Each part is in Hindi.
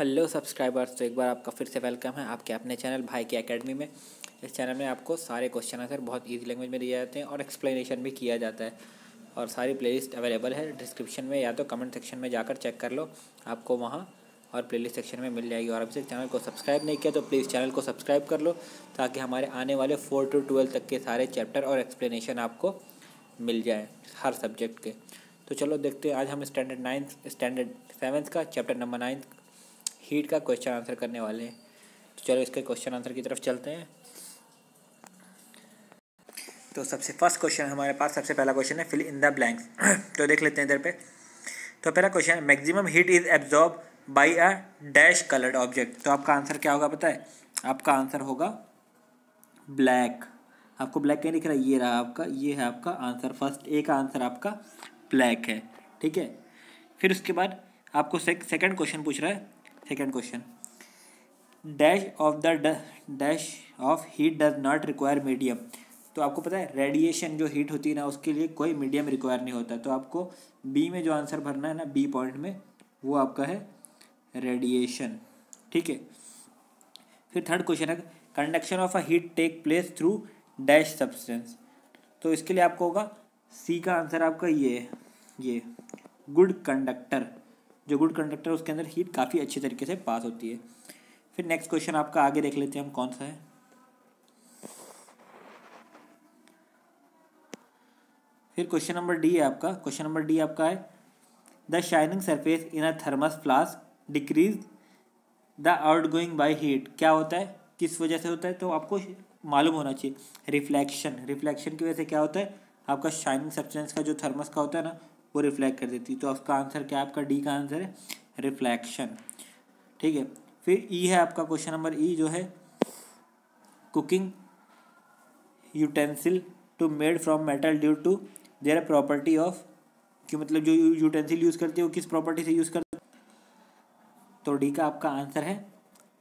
हेलो सब्सक्राइबर्स, तो एक बार आपका फिर से वेलकम है आपके अपने चैनल भाई की एकेडमी में। इस चैनल में आपको सारे क्वेश्चन आंसर बहुत इजी लैंग्वेज में दिए जाते हैं और एक्सप्लेनेशन भी किया जाता है। और सारी प्लेलिस्ट अवेलेबल है डिस्क्रिप्शन में, या तो कमेंट सेक्शन में जाकर चेक कर लो, आपको वहाँ और प्लेलिस्ट सेक्शन में मिल जाएगी। और अभी तक चैनल को सब्सक्राइब नहीं किया तो प्लीज़ चैनल को सब्सक्राइब कर लो, ताकि हमारे आने वाले 4 to 12 तक के सारे चैप्टर और एक्सप्लेनेशन आपको मिल जाए हर सब्जेक्ट के। तो चलो देखते हैं, आज हम स्टैंडर्ड 7 का चैप्टर नंबर 9 हीट का क्वेश्चन आंसर करने वाले हैं। तो चलो इसके क्वेश्चन आंसर की तरफ चलते हैं। तो सबसे फर्स्ट क्वेश्चन हमारे पास, सबसे पहला क्वेश्चन है फिल इन द ब्लैंक्स। तो देख लेते हैं इधर पे। तो पहला क्वेश्चन है maximum heat is absorb by a dash coloured object. तो आपका आंसर क्या होगा पता है? आपका आंसर होगा ब्लैक। आपको ब्लैक क्या दिख रहा है? ये रहा आपका, ये है आपका आंसर। फर्स्ट ए का आंसर आपका ब्लैक है, ठीक है। फिर उसके बाद आपको सेकंड क्वेश्चन पूछ रहा है। Second question, dash of heat does not require medium. तो आपको पता है रेडिएशन जो हीट होती है ना, उसके लिए कोई मीडियम रिक्वायर नहीं होता। तो आपको बी में जो आंसर भरना है ना, बी पॉइंट में, वो आपका है रेडिएशन, ठीक है। फिर थर्ड क्वेश्चन है conduction of a heat take place through dash substance. तो इसके लिए आपको होगा सी का आंसर आपका ये गुड कंडक्टर। जो गुड कंडक्टर उसके अंदर हीट काफ़ी अच्छी तरीके से पास होती है। फिर नेक्स्ट क्वेश्चन आपका आगे देख लेते हैं हम कौन सा है। फिर क्वेश्चन नंबर डी है आपका। क्वेश्चन नंबर डी आपका है the shining surface in a thermos flask decrease the outgoing by heat. क्या होता है, किस वजह से होता है? तो आपको मालूम होना चाहिए। रिफ्लेक्शन की वजह से क्या होता है? आपका शाइनिंग सब्सटेंस का जो थर्मस का होता है ना, वो रिफ्लेक्ट कर देती है। तो उसका आंसर क्या है? आपका डी का आंसर है रिफ्लेक्शन, ठीक है। फिर ई है आपका क्वेश्चन नंबर ई, जो है cooking utensil to made from metal due to their property of, कि मतलब जो यूटेंसिल यूज़ करते हैं वो किस प्रॉपर्टी से यूज़ करते हैं? तो डी का आपका आंसर है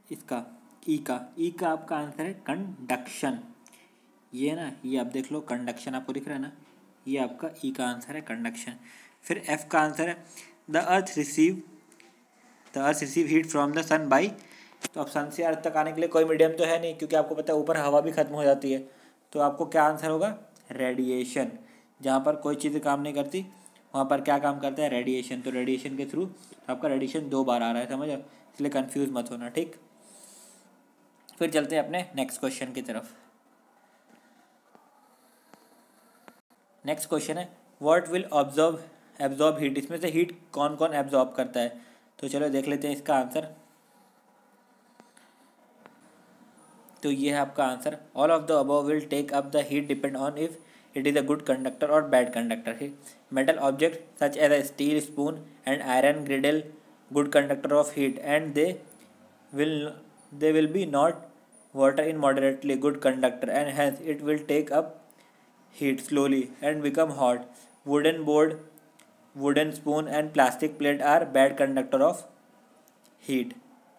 इसका ई का आपका आंसर है कंडक्शन। ये ना, ये आप देख लो, कंडक्शन आपको दिख रहा है ना, ये आपका ई का आंसर है कंडक्शन। फिर एफ का आंसर है the earth receive heat from the sun by. तो अब सन से अर्थ तक आने के लिए कोई मीडियम तो है नहीं, क्योंकि आपको पता है ऊपर हवा भी खत्म हो जाती है। तो आपको क्या आंसर होगा? रेडिएशन। जहाँ पर कोई चीज़ काम नहीं करती, वहाँ पर क्या काम करता है? रेडिएशन। तो रेडिएशन के थ्रू आपका रेडिएशन 2 बार आ रहा है, समझ, इसलिए कंफ्यूज मत होना, ठीक। फिर चलते हैं अपने नेक्स्ट क्वेश्चन की तरफ। नेक्स्ट क्वेश्चन है व्हाट विल एब्जॉर्ब हीट। इसमें से हीट कौन कौन एब्जॉर्ब करता है? तो चलो देख लेते हैं इसका आंसर। तो ये है आपका answer, all of the above will take up the heat depend on if it is a good conductor और bad conductor. Metal object such as a steel spoon and iron griddle good conductor of heat and they will be not water in moderately good conductor and hence it will take up heat slowly and become hot. Wooden board, wooden spoon and plastic plate are bad conductor of heat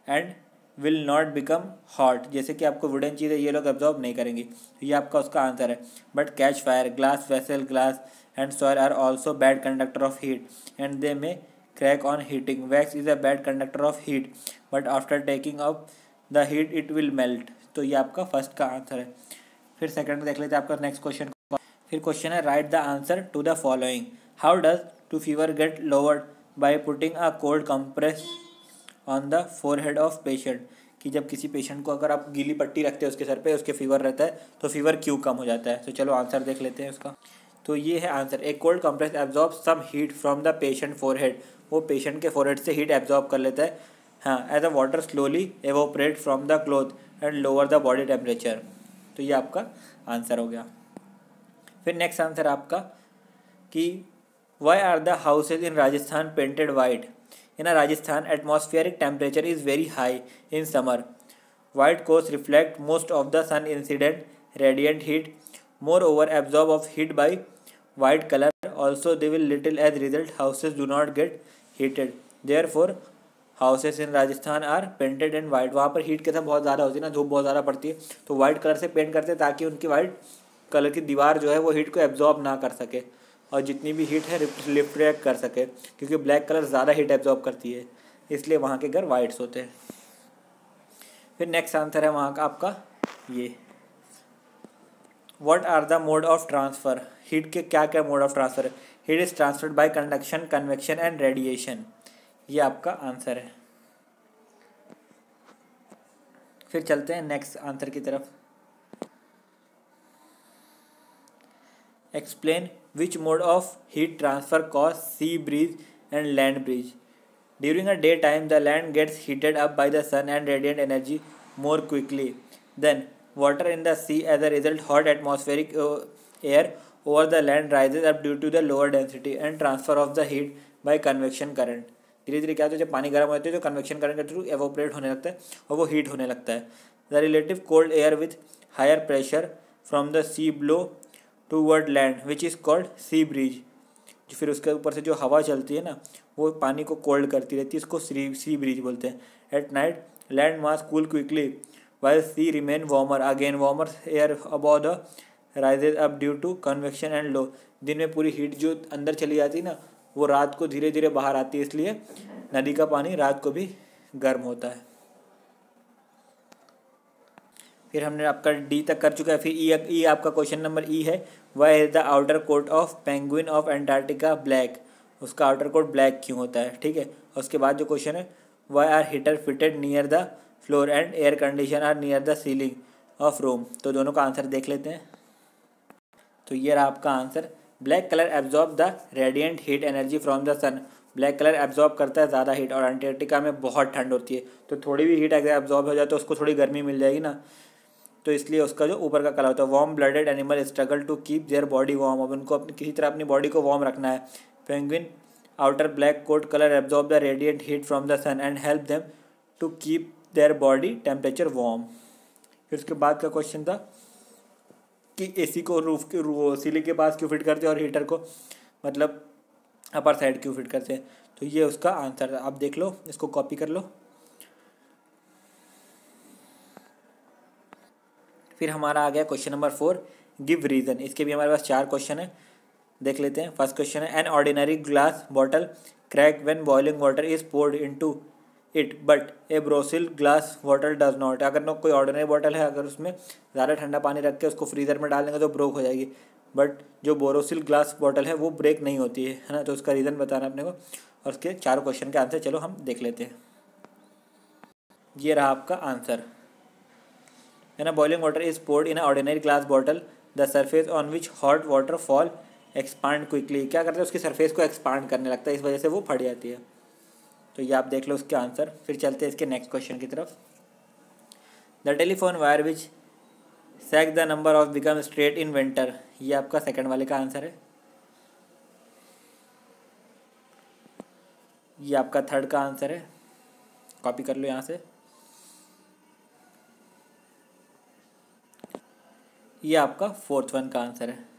and will not become hot। जैसे कि आपको वुडन चीज़ है, ये लोग एब्जॉर्ब नहीं करेंगी, ये आपका उसका आंसर है। But catch fire, glass vessel, glass and soil are also bad conductor of heat and they may crack on heating. Wax is a bad conductor of heat but after taking up the heat it will melt. तो ये आपका फर्स्ट का आंसर है। फिर सेकंड में देख लेते हैं आपका नेक्स्ट क्वेश्चन। फिर क्वेश्चन है write the answer to the following. How does to fever get lowered by putting a cold compress on the forehead of patient. कि जब किसी पेशेंट को अगर आप गीली पट्टी रखते हैं उसके सर पे, उसके फीवर रहता है, तो फीवर क्यों कम हो जाता है? तो चलो आंसर देख लेते हैं उसका। तो ये है answer, a cold compress absorb some heat from the patient forehead. वो पेशेंट के फोरहेड से हीट एब्जॉर्ब कर लेता है, हाँ, as a water slowly evaporate from the cloth and lower the body temperature. तो ये आपका आंसर हो गया। फिर नेक्स्ट आंसर आपका कि why are the houses in Rajasthan painted white. In a Rajasthan atmospheric temperature is very high in summer. White course reflect most of the sun incident radiant heat moreover absorb of heat by white colour also they will little as result houses do not get heated therefore houses in Rajasthan are painted and white. वहाँ पर हीट के साथ बहुत ज़्यादा होती है ना, धूप बहुत ज़्यादा पड़ती है, तो वाइट कलर से पेंट करते हैं ताकि उनकी वाइट कलर की दीवार जो है वो हीट को एब्जॉर्ब ना कर सके और जितनी भी हीट है रिफ्लेक्ट कर सके, क्योंकि ब्लैक कलर ज़्यादा हीट एब्जॉर्ब करती है। इसलिए वहाँ के घर वाइट्स होते हैं। फिर नेक्स्ट आंसर है वहाँ का आपका ये, what are the mode of transfer, heat के क्या क्या मोड ऑफ ट्रांसफ़र है। Heat is transferred by conduction, convection and radiation, ये आपका आंसर है। फिर चलते हैं नेक्स्ट आंसर की तरफ। Explain which mode of heat transfer cause sea breeze and land breeze. During a day time the land gets heated up by the sun and radiant energy more quickly. Then water in the sea as a result hot atmospheric air over the land rises up due to the lower density and transfer of the heat by convection current. धीरे धीरे क्या होता है, जब पानी गर्म होता है तो कन्वेक्शन करंट के थ्रू एवोपरेट होने लगता है और वो हीट होने लगता है। The relative cold air with higher pressure from the sea blow toward land which is called sea breeze. फिर उसके ऊपर से जो हवा चलती है ना वो पानी को कोल्ड करती रहती है, इसको सी ब्रीज बोलते हैं। At night land mass cool quickly while sea remain warmer. Again warmer air above the rises up due to convection and low. दिन में पूरी हीट जो अंदर चली जाती है ना वो रात को धीरे धीरे बाहर आती है, इसलिए नदी का पानी रात को भी गर्म होता है। फिर हमने आपका डी तक कर चुका है। फिर ई आपका क्वेश्चन नंबर ई है, why is the outer coat of penguin of Antarctica black. उसका आउटर कोट ब्लैक क्यों होता है, ठीक है। और उसके बाद जो क्वेश्चन है, why are heater fitted near the floor and air condition are near the ceiling of room. तो दोनों का आंसर देख लेते हैं। तो ये रहा आपका answer, black colour absorb the radiant heat energy from the sun. Black colour absorb करता है ज़्यादा हीट, और अंटार्कटिका में बहुत ठंड होती है तो थोड़ी भी हीट अगर एब्जॉर्ब हो जाए तो उसको थोड़ी गर्मी मिल जाएगी ना, तो इसलिए उसका जो ऊपर का कलर होता है। Warm blooded animal struggle to keep their body warm. अब उनको अपनी किसी तरह अपनी बॉडी को वार्म रखना है। Penguin outer black coat color absorb the radiant heat from the sun and help them to keep their body temperature warm. फिर उसके बाद का क्वेश्चन था कि एसी को रूफ के सीलिंग के पास क्यों फिट करते हैं और हीटर को मतलब अपर साइड क्यों फिट करते हैं। तो ये उसका आंसर है, आप देख लो, इसको कॉपी कर लो। फिर हमारा आ गया क्वेश्चन नंबर 4, गिव रीज़न। इसके भी हमारे पास 4 क्वेश्चन है, देख लेते हैं। फर्स्ट क्वेश्चन है, an ordinary glass bottle crack when boiling water is poured into it but a Borosil glass bottle does not. अगर ना कोई ऑर्डिनरी बॉटल है, अगर उसमें ज़्यादा ठंडा पानी रख के उसको फ्रीज़र में डाल देंगे तो ब्रोक हो जाएगी, बट जो बोरोसिल ग्लास बॉटल है वो ब्रेक नहीं होती है ना। तो उसका रीज़न बताना अपने को, और उसके 4 क्वेश्चन के आंसर चलो हम देख लेते हैं। ये रहा आपका आंसर, है ना। Boiling water is poured in ordinary glass bottle, the surface on which hot water fall expand quickly. क्या करते हैं, उसकी सरफेस को एक्सपांड करने लगता है, इस वजह से वो फट जाती है। तो ये आप देख लो उसके आंसर। फिर चलते हैं इसके नेक्स्ट क्वेश्चन की तरफ। The telephone wire which sac the number of become straight in winter. ये आपका सेकंड वाले का आंसर है। ये आपका थर्ड का आंसर है, कॉपी कर लो यहाँ से। ये आपका फोर्थ वन का आंसर है।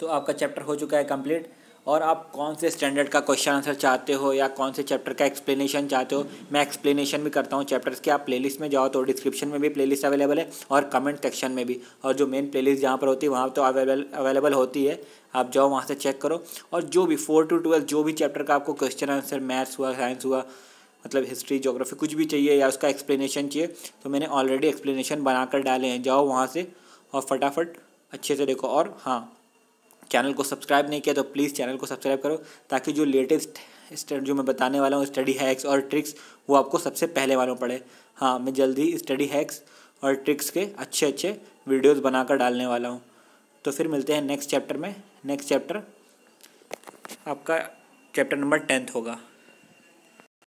तो आपका चैप्टर हो चुका है कंप्लीट। और आप कौन से स्टैंडर्ड का क्वेश्चन आंसर चाहते हो या कौन से चैप्टर का एक्सप्लेनेशन चाहते हो, मैं एक्सप्लेनेशन भी करता हूँ चैप्टर्स के। आप प्लेलिस्ट में जाओ तो डिस्क्रिप्शन में भी प्लेलिस्ट अवेलेबल है और कमेंट सेक्शन में भी, और जो मेन प्लेलिस्ट जहाँ पर होती है वहाँ तो अवेलेबल होती है, आप जाओ वहाँ से चेक करो। और जो भी 4 to 12 जो भी चैप्टर का आपको क्वेश्चन आंसर, मैथ्स हुआ, साइंस हुआ, मतलब हिस्ट्री, ज्योग्राफी, कुछ भी चाहिए या उसका एक्सप्लेनेशन चाहिए तो मैंने ऑलरेडी एक्सप्लेनेशन बनाकर डाले हैं, जाओ वहाँ से और फटाफट अच्छे से देखो। और हाँ, चैनल को सब्सक्राइब नहीं किया तो प्लीज़ चैनल को सब्सक्राइब करो, ताकि जो लेटेस्ट जो मैं बताने वाला हूँ स्टडी हैक्स और ट्रिक्स वो आपको सबसे पहले मालूम पड़े। हाँ, मैं जल्दी स्टडी हैक्स और ट्रिक्स के अच्छे अच्छे वीडियोस बनाकर डालने वाला हूँ। तो फिर मिलते हैं नेक्स्ट चैप्टर में। नेक्स्ट चैप्टर आपका चैप्टर नंबर 10 होगा।